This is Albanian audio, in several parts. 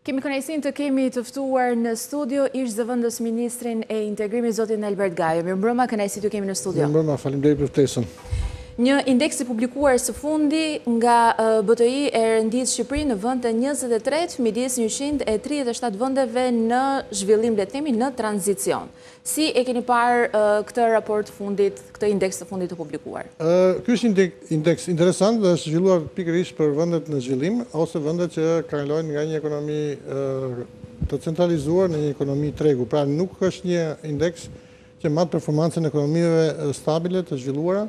Kemi kënaqësinë të kemi të ftuar në studio ish zëvendës ministrin e integrimit zotin Albert Gajo. Mirëmbrëma, kënaqësi të kemi në studio. Mirëmbrëma, faleminderit për ftesën. Një indeks i publikuar së fundi nga BTI e rendit Shqipëri në vend të 23 midis 137 vendeve në zhvillim, le të themi, në tranzicion. Si e keni parë këtë raport fundit, këtë indeks të fundit të publikuar? Ky është indeks interesant dhe është zhvilluar pikërisht për vendet në zhvillim ose vendet që kalojnë nga një ekonomi të centralizuar në një ekonomi tregu. Pra nuk është një indeks që mat performancën e ekonomive stabile të zhvilluara,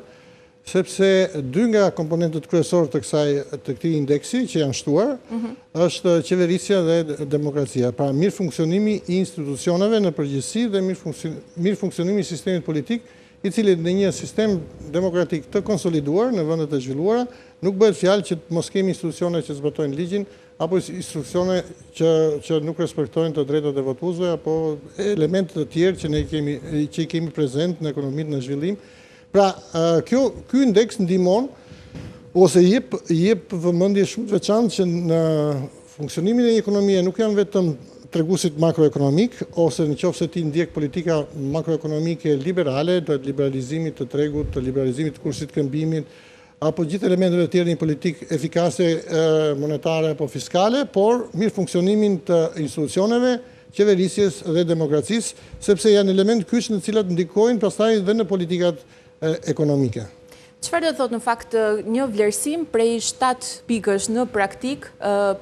sepse dy nga komponentët kryesor të këtij indeksi që janë shtuar është qeverisja dhe demokracia. Pra mirë funksionimi i institucioneve në përgjithësi dhe mirë funksionimi i sistemit politik, i cili në një sistem demokratik të konsoliduar në vendet e zhvilluara nuk bëhet fjalë që mos kemi institucione që zbatojnë ligjin apo institucione që nuk respektojnë të drejtat e votuesve apo elemente të tjerë që i kemi prezent në ekonominë në zhvillim. Pra, ky indeks ndihmon ose jep vëmendje shumë të veçantë që në funksionimin e një ekonomie nuk janë vetëm treguesit makroekonomik ose nëse ti ndjek politika makroekonomike liberale, të liberalizimit të tregut, të liberalizimit të kursit këmbimit, apo gjithë elementeve të tjera në politikë efikase monetare apo fiskale, por mirë funksionimin të institucioneve, qeverisjes dhe demokracisë, sepse janë elementë kyç në të cilat ndikojnë pastaj dhe në politikat ekonomike. Çfarë do thotë në fakt një vlerësim prej 7 pikësh në praktik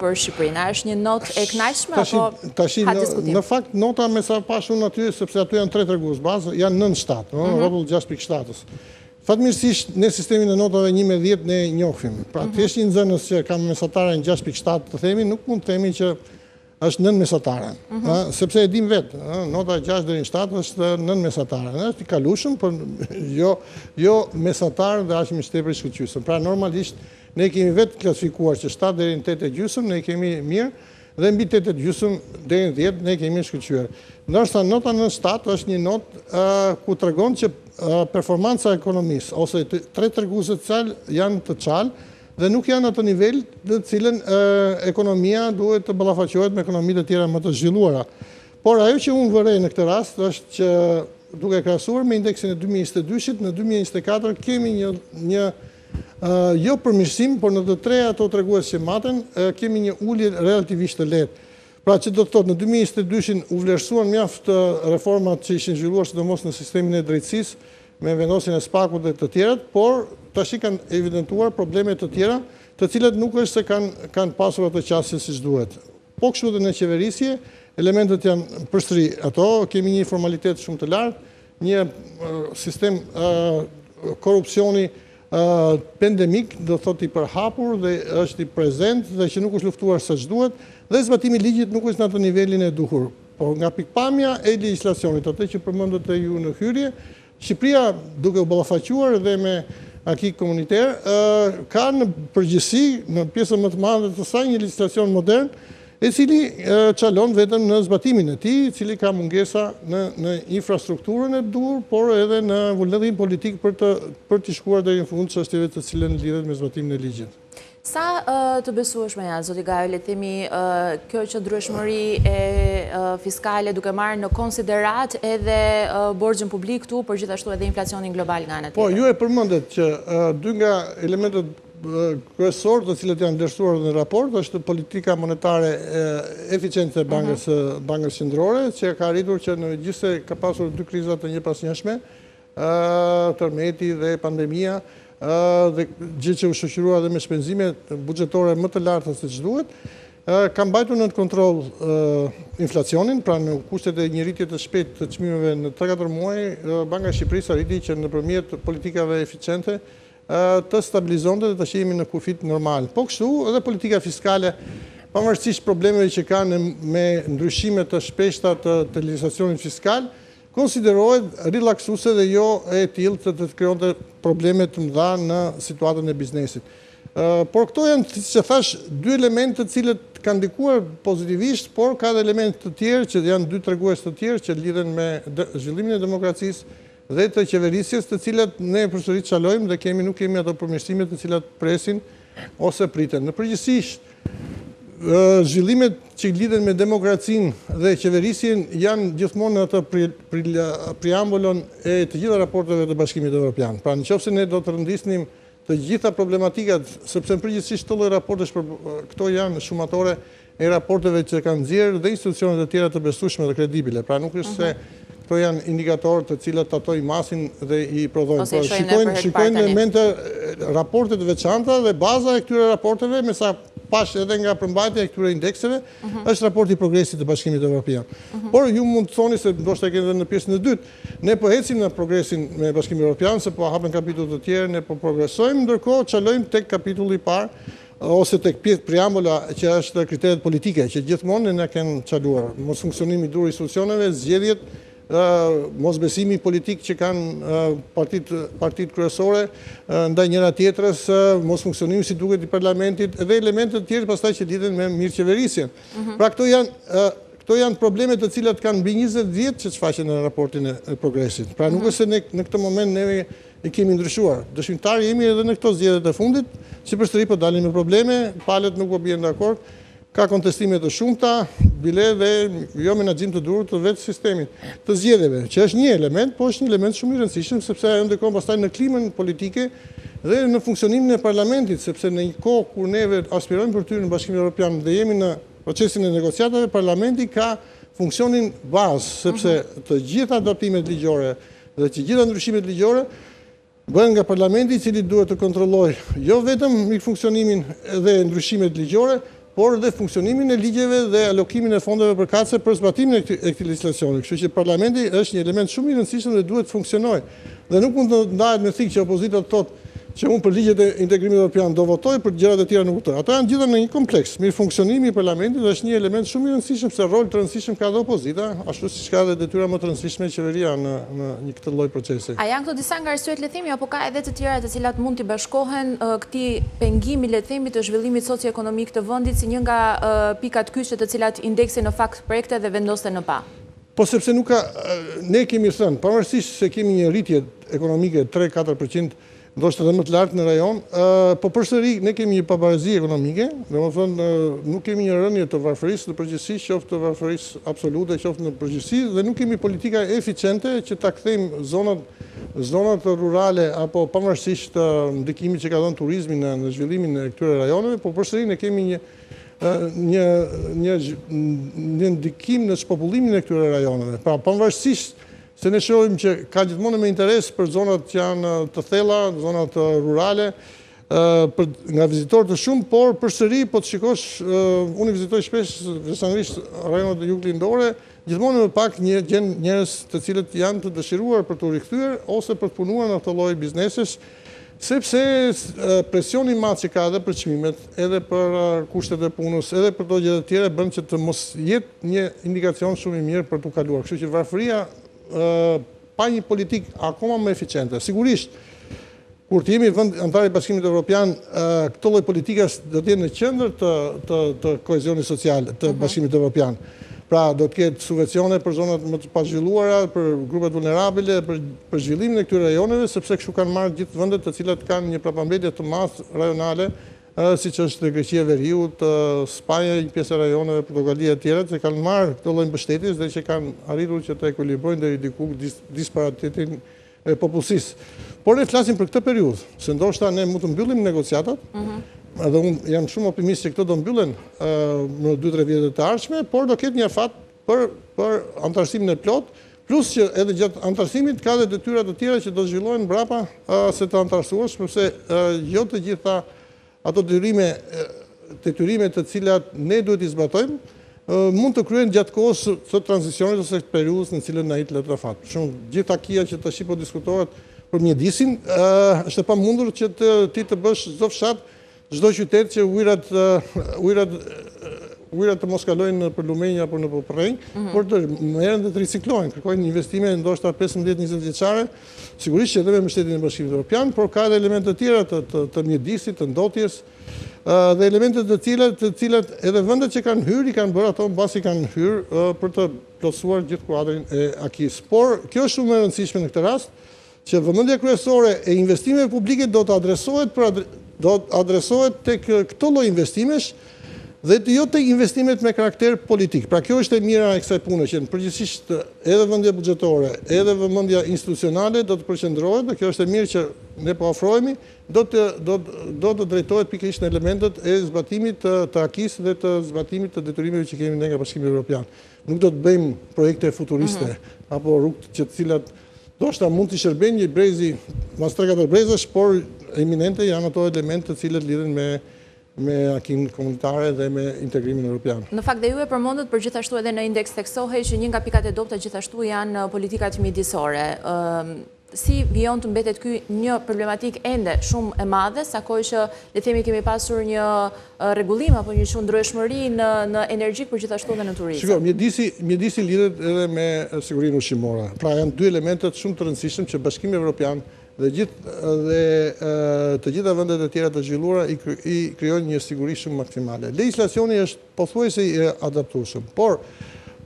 për Shqipërinë? Është një notë e kënaqshme apo ka diskutim? Në fakt nota me sa pash unë aty, sepse aty janë 3 tregues bazë, janë 9.7, rrotull 6.7-s. Fatmirësisht ne sistemin e notave 1 me 10 ne njohim. Pra thjesht një nxënës që ka mesataren 6.7 të themi, nuk mund të themi që është 9 mesatare, sepse e dim vetë, nota 6 deri në 7 është 9 mesatare, është i kalueshëm, por jo mesatar dhe aq më tepër i shkëlqyeshëm. Pra normalisht ne kemi vetë klasifikuar që 7 deri në 8.5 ne kemi mirë dhe mbi 8.5 deri në 10 ne kemi shkëlqyer. Ndërsa nota 9.7 është një notë ku tregon që performanca e ekonomisë ose 3 treguesit janë të çalë dhe nuk janë atë nivel në të cilën ekonomia duhet të ballafaqohet me ekonomitë të tjera më të zhvilluara. Por ajo që unë vërej në këtë rast është që duke krahasuar me indeksin e 2022-shit, në 2024 kemi një jo përmirësim, por në të tre ato tregues që maten, kemi një ulje relativisht të lehtë. Pra që do të thotë në 2022-shin u vlerësuan mjaft reformat që ishin zhvilluar sidomos në sistemin e drejtësisë, me vendosjen e SPAK-ut dhe të tjerat, por tash kanë evidentuar probleme të tjera, të cilat nuk është se kanë pasur atë qasje siç duhet. Po kështu edhe në qeverisje, elementet janë përsëri ato, kemi një formalitet shumë të lartë, një sistem korrupsioni pandemik, do thotë i përhapur dhe është i prezent dhe që nuk është luftuar siç duhet, dhe zbatimi i ligjit nuk është në atë nivelin e duhur. Por nga pikpamja e legjislacionit, atë që përmendët ju në hyrje, Shqipëria, duke u ballafaquar dhe me aki komuniter, ka në përgjithësi, në pjesën më të madhe të saj, një legjislacion modern, e cili çalon vetëm në zbatimin e tij, i cili ka mungesa në infrastrukturën e duhur, por edhe në vullnetin politik për të shkuar deri në fund çështjeve të cilën lidhet me zbatimin e ligjit. Sa të besueshme janë, zoti Gajo, le të themi, kjo qëndrueshmëri fiskale duke marrë në konsiderat edhe borxhin publik këtu, por gjithashtu edhe inflacionin global nga ana tjetër? Po, ju e përmendet që dy nga elementet kryesor të cilët janë vlerësuar në raport është politika monetare eficiente e Bankës Qendrore, që ka arritur që në gjithse ka pasur 2 kriza të njëpasnjëshme, tërmeti dhe pandemia, dhe gjë që u shoqërua dhe me shpenzime buxhetore më të larta se ç'duhet, ka mbajtur në kontroll inflacionin, pra në kushtet e një rritje të shpejtë të çmimeve në 3-4 muaj, Banka e Shqipërisë arriti që nëpërmjet politikave eficiente të stabilizonte dhe të jemi në kufit normal. Po kështu edhe politika fiskale, pavarësisht problemeve që kanë me ndryshime të shpeshta të legjislacionit fiskal, konsiderohet relaksuese dhe jo e tillë që të krijonte probleme të mëdha në situatën e biznesit. Por këto janë, siç e thash, 2 elemente të cilët kanë ndikuar pozitivisht, por ka edhe elemente të tjerë që janë 2 tregues të tjerë që lidhen me zhvillimin e demokracisë dhe të qeverisjes, të cilat ne përsëri çalojmë dhe nuk kemi ato përmirësime të cilat presin ose priten. Në përgjithësi zhvillimet që lidhen me demokracinë dhe qeverisjen janë gjithmonë në atë preambulon e të gjitha raporteve të Bashkimit Evropian. Pra nëse ne do të rëndisnim të gjitha problematikat, sepse në përgjithësi çdo lloj raportesh këto janë shumatore e raporteve që kanë nxjerrë dhe institucionet e tjera të besueshme dhe kredibile. Pra nuk është se këto janë indikatorë të cilët tatoj masin dhe i prodhojnë. Shikojnë elemente, raportet veçanta dhe baza e këtyre raporteve, me sa pash edhe nga përmbajtja e këtyre indekseve, është raporti i progresit të Bashkimit Evropian. Por ju mund të thoni se ndoshta keni edhe në pjesën e dytë, ne po ecim në progresin me Bashkimin Evropian, se po hapen kapitull të tjerë, ne po progresojmë, ndërkohë çalojmë tek kapitulli i parë ose tek preambula që është kriteret politike, që gjithmonë ne kanë çaluar. Mos funksionimi i dur i institucioneve, zgjedhjet, mosbesimi politik që kanë partitë kryesore ndaj njëra tjetrës, mos funksionimi si duket i parlamentit dhe elemente të tjerë pastaj që lidhen me mirëqeverisjen. Pra këto janë probleme të cilat kanë mbi 20 vjet që shfaqen në raportin e progresit. Pra nuk është se ne në këtë moment ne i kemi ndryshuar. Dëshmitar jemi edhe në këto zgjedhjet e fundit, që përsëri po dalin me probleme, palët nuk po bien dakord. Ka kontestime të shumta, bile dhe jo menaxhim të durë të vetë sistemit të zgjedhjeve, që është një element, po është një element shumë i rëndësishëm, sepse ajo ndikon pastaj në klimën politike dhe në funksionimin e parlamentit, sepse në një kohë kur neve aspirojmë për të hyrë në Bashkimin Evropian dhe jemi në procesin e negociatave, parlamenti ka funksionin bazë, sepse të gjitha adaptimet ligjore dhe të gjitha ndryshimet ligjore bëhen nga parlamenti, i cili duhet të kontrollojë jo vetëm funksionimin dhe ndryshimet ligjore, por dhe funksionimin e ligjeve dhe alokimin e fondeve përkatëse për zbatimin e këtij legjislacioni. Kështu që parlamenti është një element shumë i rëndësishëm dhe duhet të funksionojë. Dhe nuk mund të ndahet me thikë që opozita thotë që unë për ligjet e integrimit evropian do votoj, për gjërat e tjera nuk votoj. Ato janë gjitha në një kompleks. Mirë funksionimi i parlamentit është një element shumë i rëndësishëm, se rol të rëndësishëm ka dhe opozita, ashtu siç ka dhe detyra më të rëndësishme e qeveria në një këtë lloj procesi. A janë këto disa nga arsyet le të themi, apo ka edhe të tjera të cilat mund të bashkohen këtij pengimi le të themi të zhvillimit socioekonomik të vendit si një nga pikat kyçe të cilat indeksi në fakt projekte dhe vendoste në pa? Po sepse nuk ka, ne kemi thënë, pavarësisht se kemi një rritje ekonomike 3-4%, ndoshta edhe më të lartë në rajon, po përsëri ne kemi një pavarësi ekonomike, domethënë nuk kemi një rënje të varfërisë në përgjithësi, qoftë të varfërisë absolute, qoftë në përgjithësi, dhe nuk kemi politika eficiente që ta kthejmë zonat rurale apo pavarësisht ndikimit që ka dhënë turizmi në zhvillimin e këtyre rajoneve, po përsëri ne kemi një ndikim në spopullimin e këtyre rajoneve. Pra pavarësisht se ne shohim që ka gjithmonë me interes për zonat që janë të thella, zonat rurale, nga vizitorë të shumë, por përsëri po të shikosh, unë i vizitoj shpesh veçanërisht rajonet e Jugës Lindore, gjithmonë më pak gjen njerëz të cilët janë të dëshiruar për të rikthyer ose për të punuar në këtë lloj biznesesh, sepse presioni i madh që ka edhe për çmimet, edhe për kushtet e punës, edhe për to gjëra të tjera bën që të mos jetë një indikacion shumë i mirë për të kaluar. Kështu që varfëria pa një politik akoma më eficiente. Sigurisht, kur të jemi vend antar i Bashkimit Evropian, këto lloj politikash do të jenë në qendër të kohezionit social të Bashkimit Evropian. Pra do të ketë subvencione për zonat më të pazhvilluara, për grupet vulnerabile, për zhvillimin e këtyre rajoneve, sepse kështu kanë marrë gjithë vendet të cilat kanë një prapambetje të madhe rajonale, siç është Greqia e Veriut, Spanja, një pjesë e rajoneve, Portogalia e tjera, që kanë marrë këto lloj mbështetjes dhe që kanë arritur që të ekuilibrojnë deri diku disparitetin e popullsisë. Por ne flasim për këtë periudhë, se ndoshta ne mund të mbyllim negociatat, edhe unë jam shumë optimist që këto do mbyllen në 2-3 vjetet të ardhshme, por do ketë një afat për antarësimin e plot, plus që edhe gjatë antarësimit ka dhe detyra të tjera që do zhvillohen brapa se të antarësuar, sepse jo të gjitha ato detyrime të cilat ne duhet i zbatojmë, mund të kryen gjatë kohës së tranzicionit ose të periudhës në cilën na i letra fat. Shumë gjithë takia që tash po diskutohet për mjedisin, është e pamundur që ti të bësh çdo fshat, çdo qytet që ujërat të mos kalojnë për lumenj apo në popërrenj, por të merren dhe të riciklohen, kërkojnë investime ndoshta 15-20 vjeçare, sigurisht që edhe me mbështetjen e Bashkimit Evropian, por ka edhe elemente të tjera të mjedisit, të ndotjes, dhe elemente të cilat edhe vendet që kanë hyrë, i kanë bërë ato mbasi kanë hyrë për të plotësuar gjithë kuadrin e akis. Por kjo është shumë e rëndësishme në këtë rast, që vëmendja kryesore e investimeve publike do të adresohet tek këto lloj investimesh, dhe jo të investimet me karakter politik. Pra kjo është e mira e kësaj pune, që në përgjithsisht edhe vëmendja buxhetore, edhe vëmendja institucionale do të përqendrohet, dhe kjo është e mirë që ne po ofrohemi, do të drejtohet pikërisht në elementet e zbatimit të akis dhe të zbatimit të detyrimeve që kemi ne nga Bashkimi Evropian. Nuk do të bëjmë projekte futuriste, apo rrugë që të cilat ndoshta mund të shërbejnë një brezi, mas 3-4 brezash, por eminente janë ato elemente të cilët lidhen me akin komunitare dhe me integrimin evropian. Në fakt dhe ju e përmendët për gjithashtu edhe në indeks theksohej që një nga pikat e dobta gjithashtu janë politikat mjedisore. Si vijon të mbetet ky një problematik ende shumë e madhe, sakoj që le themi kemi pasur një rregullim apo një qëndrueshmëri në energjik për gjithashtu edhe në turizëm. Shiko, mjedisi lidhet edhe me sigurinë ushqimore. Pra janë dy elementet shumë të rëndësishëm që Bashkimi Evropian dhe të gjitha vendet e tjera të zhvilluara i krijojnë një siguri shumë maksimale. Legjislacioni është pothuajse i adaptueshëm, por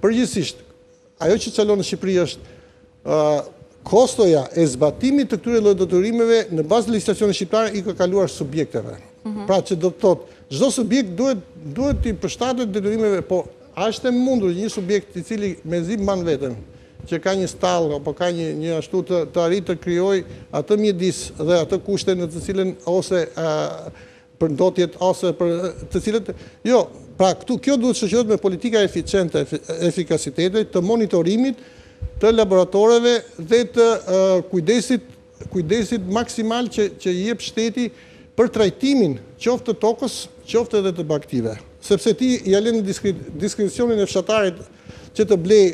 përgjithsisht ajo që çalon në Shqipëri është kostoja e zbatimit të këtyre lloj detyrimeve në bazë të legjislacionit shqiptar i ka kaluar subjekteve. Pra që do të thotë çdo subjekt duhet të përshtatet detyrimeve, po a është e mundur një subjekt i cili mezi mban veten, që ka një stall apo ka një ashtu të arrit të krijojë atë mjedis dhe atë kushte në të cilën ose për ndotjet ose për të cilët jo, pra kjo duhet shoqërohet me politika eficiente, efikasitetit, të monitorimit, të laboratoreve dhe të kujdesit maksimal që i jep shteti për trajtimin qoftë të tokës, qoftë edhe të baktive. Sepse ti ja lën diskrecionin e fshatarit që të blej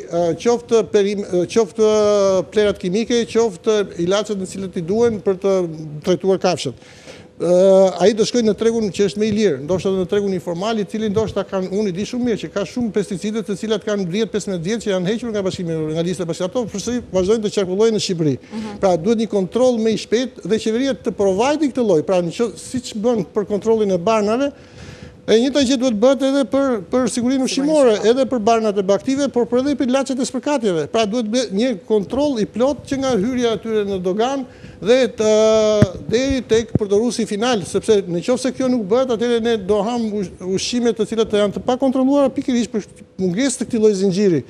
qoftë plerat kimike, qoftë ilaçet në cilët i duhen për të trajtuar kafshët. Ai do shkojnë në tregun që është më i lirë, ndoshta në tregun informal, i cili ndoshta kanë, unë i di shumë mirë që ka shumë pesticide të cilat kanë 10-15 vjet që janë hequr nga Bashkimi, nga lista e Bashkimit. Ato përsëri vazhdojnë të qarkullojnë në Shqipëri. Pra duhet një kontroll më i shpejtë dhe qeveria të provajti këtë lloj. Pra siç bën për kontrollin e barnave, e njëjta gjë duhet bëhet edhe për sigurinë ushqimore, edhe për barnat e baktive, por edhe për ilaçet e spërkatjeve. Pra duhet bëhet një kontroll i plot që nga hyrja atyre në dogan dhe deri tek përdoruesi final, sepse nëse kjo nuk bëhet, atëherë ne do ham ushqime të cilat janë të pakontrolluara pikërisht për mungesë të këtij lloji zinxhiri.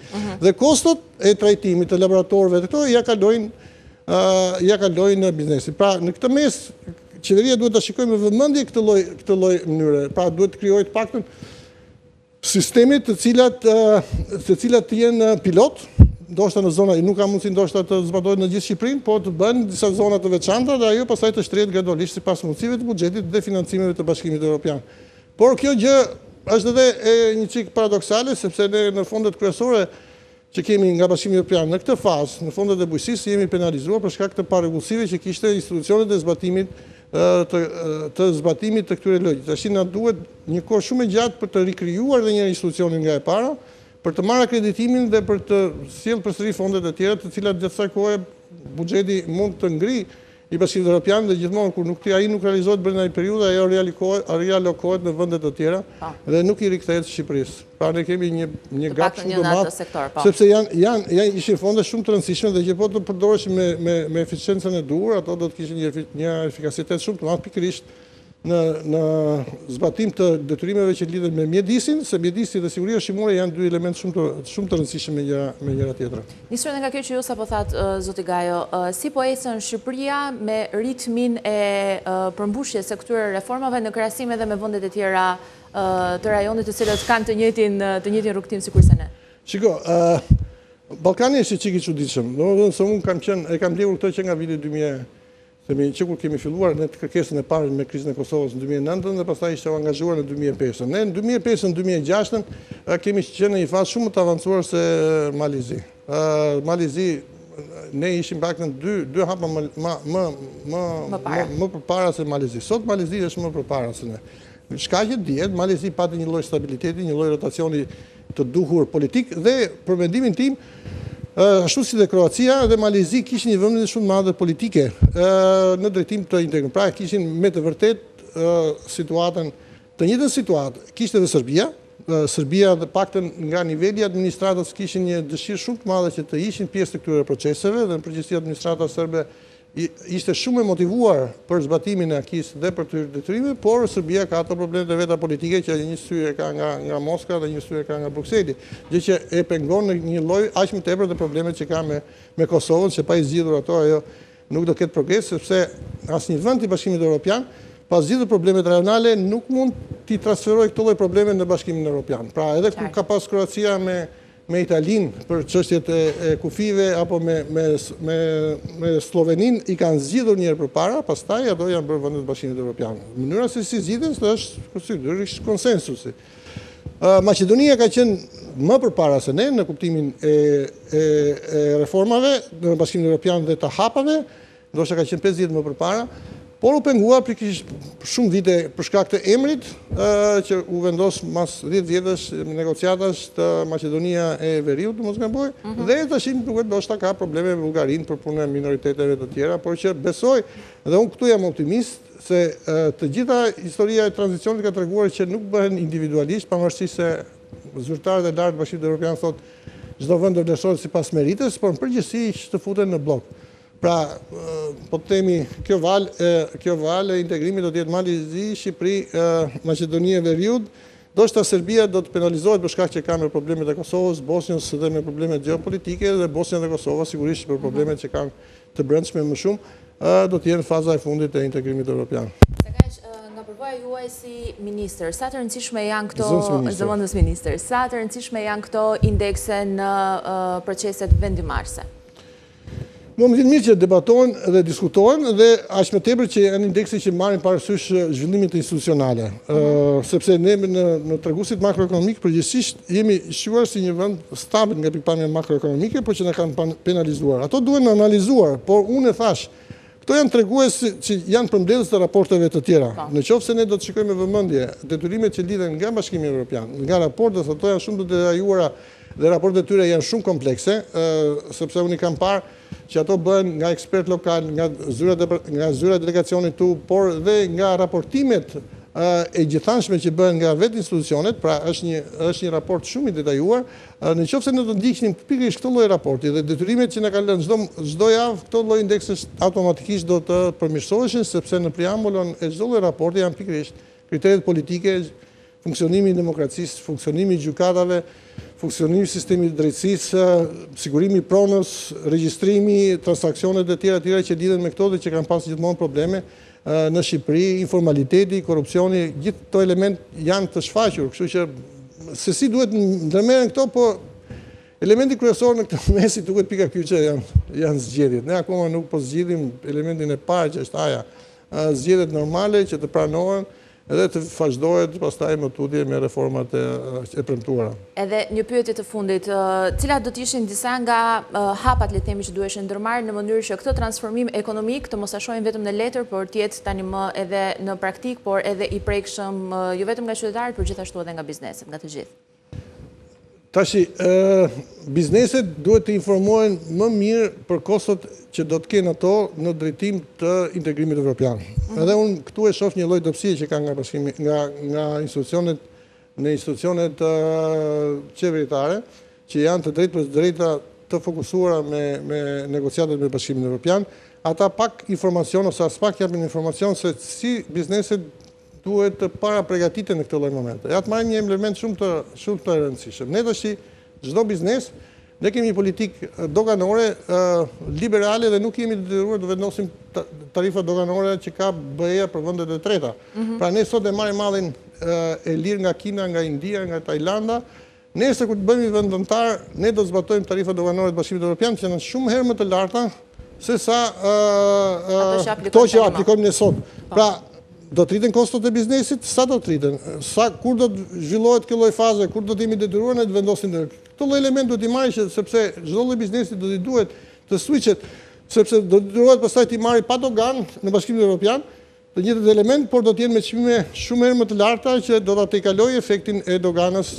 Dhe kostot e trajtimit të laboratorëve këto ja kalojnë në biznesin. Pra në këtë mes qeveria duhet ta shikojë me vëmendje këtë lloj mënyre. Pra duhet të krijohet paktën sisteme të cilat jenë pilot, ndoshta në zona, nuk ka mundësi ndoshta të zbatohet në gjithë Shqipërinë, po të bëhen disa zona të veçanta dhe ajo pastaj të shtrihet gradualisht sipas mundësive të buxhetit dhe financimeve të Bashkimit Evropian. Por kjo gjë është edhe një çik paradoksale, sepse ne në fondet kryesore që kemi nga Bashkimi Evropian në këtë fazë, në fondet e bujqësisë, jemi penalizuar për shkak të parregullsive që kishte institucionet e zbatimit të këtyre llojeve. Tash na duhet një kohë shumë e gjatë për të rikrijuar edhe një institucionin nga e para, për të marrë akreditimin dhe për të sjellë përsëri fondet e tjera, të cilat gjatë kësaj kohe buxheti mund të ngrijë i Bashkimit Evropian dhe gjithmonë kur ai nuk realizohet brenda një periudhe, ajo realokohet në vende të tjera dhe nuk i rikthehet Shqipërisë. Pra ne kemi një gap shumë të madh, sepse ishin fonde shumë të rëndësishme dhe që po të përdoreshin me eficiencën e duhur, ato do të kishin një efikasitet shumë të madh pikërisht në zbatim të detyrimeve që lidhen me mjedisin, se mjedisi dhe siguria ushqimore janë dy elementë shumë të rëndësishëm me njëra tjetrën. Nisur nga kjo që ju sapo thatë, zoti Gajo, si po ecën Shqipëria me ritmin e përmbushjes së këtyre reformave në krahasim edhe me vendet e tjera të rajonit të cilët kanë të njëjtin rrugtim sikurse ne? Shiko, Ballkani është çik i çuditshëm. Domethënë se unë kam ndjekur këtë që nga viti 2000. Që kur kemi filluar në kërkesën e parë me krizën e Kosovës në 2009 dhe pastaj ishte angazhuar në 2005. Ne në 2005-2006 kemi qenë në një fazë shumë të avancuar se Malizi. Malizi, ne ishim paktën dy hapa më përpara se Malizi. Sot Malizi është më përpara se ne. Shkaqet dihet, Malizi pati një lloj stabiliteti, një lloj rotacioni të duhur politik dhe për mendimin tim ashtu si dhe Kroacia dhe Malizi kishin një vëmendje shumë madhe politike në drejtim të integrimit. Pra kishin me të vërtet situatën, të njëjtën situatë kishte edhe Serbia. Serbia dhe paktën nga niveli i administratës kishin një dëshirë shumë të madhe që të ishin pjesë të këtyre proceseve dhe në përgjithësi administrata serbe ishte shumë e motivuar për zbatimin e akis dhe për të detyrime, por Serbia ka ato problemet e veta politike që një syre ka nga Moska dhe një syre ka nga Brukseli, gjë që e pengon në një lloj aq më tepër të problemet që ka me Kosovën, që pa i zgjidhur ato ajo nuk do ketë progres, sepse asnjë vend i Bashkimit Evropian, pas zgjidhur problemet rajonale, nuk mund t'i transferojë këto lloj probleme në Bashkimin Evropian. Pra edhe kur ka pas Kroacia me Italinë për çështjet e kufive apo me Slovenin i kanë zgjidhur një herë përpara, pastaj ato janë bërë vendet e Bashkimit Evropian. Mënyra se si zgjidhen është konsensusi. Maqedonia ka qenë më përpara se ne në kuptimin e reformave në Bashkimin Evropian dhe të hapave, ndoshta ka qenë 5 vjet më përpara. Por u pengua shumë vite për shkak të emrit që u vendos mas 10 vjetësh negociatash të Maqedonia e Veriut, mos gaboj, dhe tash duket ndoshta ka probleme me Bullgarinë për punën e minoriteteve të tjera, por që besoj dhe unë këtu jam optimist se të gjitha historia e tranzicionit ka treguar që nuk bëhen individualisht, pavarësisht se zyrtarët e lartë Bashkimit Evropian thotë çdo vend do vlerësohet sipas merites, por në përgjithësi që të futen në blok. Pra, po të themi, kjo valë e integrimit do t'jetë Mali Zi, Shqipëri, Maqedonia e Veriut, ndoshta Serbia do të penalizohet për shkak që ka me problemet e Kosovës, Bosnjës dhe me problemet geopolitike, dhe Bosnja dhe Kosova sigurisht për problemet që kanë të brendshme më shumë, do t'jenë faza e fundit e integrimit evropian. Nga përvoja juaj si ministër, sa të rëndësishme janë këto zëvendës ministër, sa të rëndësishme janë këto indekse në proceset vendimarrëse? Më vjen mirë që debatohen dhe diskutohen dhe aq më tepër që janë indekse që marrin parasysh zhvillimin institucionale. Sepse ne në treguesit makroekonomik përgjithsisht jemi shquar si një vend stabil nga pikpamja makroekonomike, por që na kanë penalizuar. Ato duhen analizuar, por unë e thash, këto janë tregues që janë përmbledhës të raporteve të tjera. Në qoftë se ne do të shikojmë me vëmendje detyrimet që lidhen nga Bashkimi Evropian, nga raportet, ato janë shumë të detajuara dhe raportet e tyre janë shumë komplekse, sepse unë i kam parë që ato bëhen nga ekspert lokal, nga zyra delegacionit tu, por dhe nga raportimet e gjithanshme që bëhen nga vetë institucionet, pra është një raport shumë i detajuar, në qoftë se ne do të ndiqnim pikërisht këtë lloj raporti dhe detyrimet që na kanë lënë çdo javë, këto lloj indeksësh automatikisht do të përmirësoheshin, sepse në preambulon e çdo lloj raporti janë pikërisht kriteret politike, funksionimi i demokracisë, funksionimi i gjykatave, funksionimi i sistemit të drejtësisë, sigurimi i pronës, regjistrimi, transaksionet e tjera që lidhen me këto dhe që kanë pasur gjithmonë probleme në Shqipëri, informaliteti, korrupsioni, gjithë këto element janë të shfaqur, kështu që se si duhet ndërmerren këto, po elementi kryesor në këtë mesi duket pika kyçe janë zgjedhjet. Ne akoma nuk po zgjidhim elementin e parë që është aja, zgjedhjet normale që të pranohen edhe të vazhdohet pastaj më tutje me reformat e premtuara. Edhe një pyetje të fundit, cilat do të ishin disa nga hapat le të themi që duheshin ndërmarrë në mënyrë që këtë transformim ekonomik të mos ta shohim vetëm në letër, por të jetë tani më edhe në praktik, por edhe i prekshëm jo vetëm nga qytetarët, por gjithashtu edhe nga bizneset, nga të gjithë. Tashi, bizneset duhet të informohen më mirë për kostot që do të kenë ato në drejtim të integrimit evropian. Edhe unë këtu e shoh një lloj dobësie që ka nga bashkimi, nga institucionet në institucionet qeveritare, që janë të drejtë për drejta të fokusuara me negociatat me Bashkimin Evropian. Ata pak informacion ose as pak japin informacion se si bizneset duhet të para përgatiten në këtë lloj momente. Ja të marrim një element shumë të rëndësishëm. Ne tash çdo biznes, ne kemi një politikë doganore liberale dhe nuk jemi detyruar të vendosim tarifa doganore që ka BE-ja për vendet e treta. Pra ne sot e marrim mallin e lirë nga Kina, nga India, nga Tajlanda. Nëse kur të bëhemi vendontar, ne do të zbatojmë tarifat doganore të Bashkimit Evropian që janë shumë herë më të larta se sa ato që aplikojmë ne sot. Pra do të rriten kostot e biznesit, sa do të rriten, kur do të zhvillohet kjo lloj faze, kur do të jemi detyruar ne të vendosim këto lloj element do t'i marrë sepse çdo lloj biznesi do t'i duhet të switchet, sepse do të duhet pastaj t'i marrë pa dogan në Bashkimin Evropian, të njëjtat element, por do të jenë me çmime shumë herë më të larta që do ta tejkalojë efektin e doganës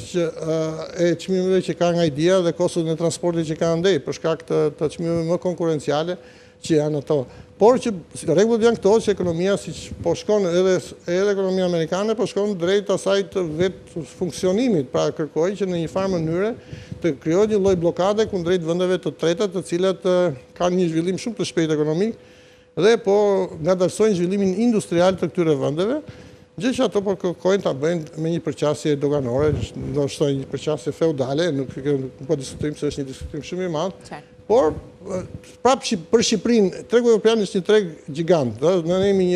e çmimeve që ka nga India dhe kostot e transportit që ka andej për shkak të çmimeve më konkurrenciale që janë ato. Por që rregullat janë këto që ekonomia siç po shkon edhe ekonomia amerikane po shkon drejt asaj të vetë funksionimit, pra kërkoj që në një farë mënyre të krijohet një lloj bllokade kundrejt vendeve të treta, të cilat kanë një zhvillim shumë të shpejtë ekonomik dhe po ngadalsojnë zhvillimin industrial të këtyre vendeve, gjë që ato po kërkojnë ta bëjnë me një përqasje doganore, ndoshta një përqasje feudale, nuk po diskutojmë se është një diskutim shumë i madh. Por prapë për Shqipërinë, tregu evropian është një treg gjigant. Ne jemi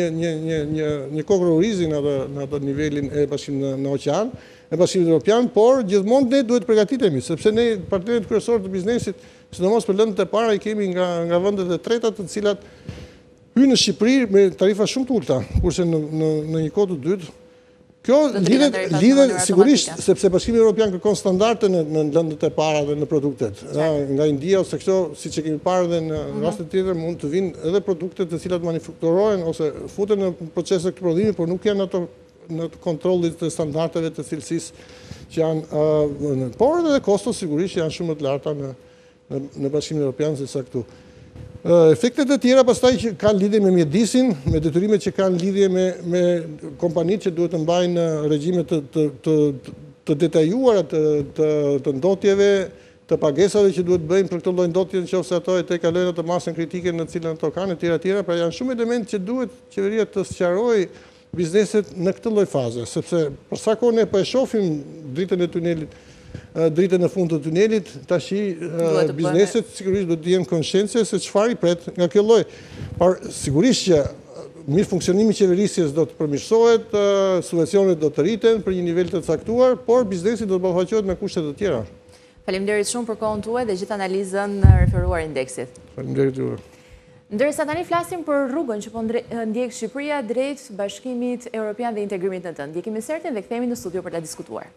një kokë rurizi në atë nivelin e bashkimit në oqean, e bashkimit evropian, por gjithmonë ne duhet përgatitemi, sepse ne partnerët kryesorë të biznesit, sidomos për lëndët e para, i kemi nga vendet e treta, të cilat hynë në Shqipëri me tarifa shumë të ulta, kurse në një kohë të dytë. Kjo lidhet sigurisht, sepse Bashkimi Evropian kërkon standarde në lëndët e para dhe në produktet. Nga India, ose këto, siç e kemi parë dhe në raste tjetër, mund të vinë edhe produktet të cilat manufakturohen ose futen në procese të prodhimit, por nuk janë në kontrollit të standardeve të cilësisë që janë, por edhe kostos sigurisht janë shumë më të larta në Bashkimin Evropian se sa këtu. Efektet e tjera pastaj që kanë lidhje me mjedisin, me detyrimet që kanë lidhje me kompanitë që duhet të mbajnë regjime të detajuara të ndotjeve, të pagesave që duhet bëjnë për këtë lloj ndotje, nëse ato e kalojnë atë masën kritike në cilën ato kanë, etj. Pra janë shumë elementë që duhet qeveria të sqarojë bizneset në këtë lloj faze, sepse për sa kohë ne po e shohim dritën e tunelit, dritën në fund të tunelit, tashi bizneset sigurisht do të jenë konscience se çfarë i pret nga kjo lloj. Por sigurisht që mirë funksionimi i qeverisjes do të përmirësohet, subvencionet do të rriten për një nivel të caktuar, por biznesi do të ballafaqohet me kushte të tjera. Faleminderit shumë për kohën tuaj dhe gjithë analizën referuar indeksit. Faleminderit juve. Ndërsa tani flasim për rrugën që po ndjek Shqipëria drejt Bashkimit Evropian dhe integrimit në të. Ndjekimi sertin dhe kthehemi në studio për ta diskutuar.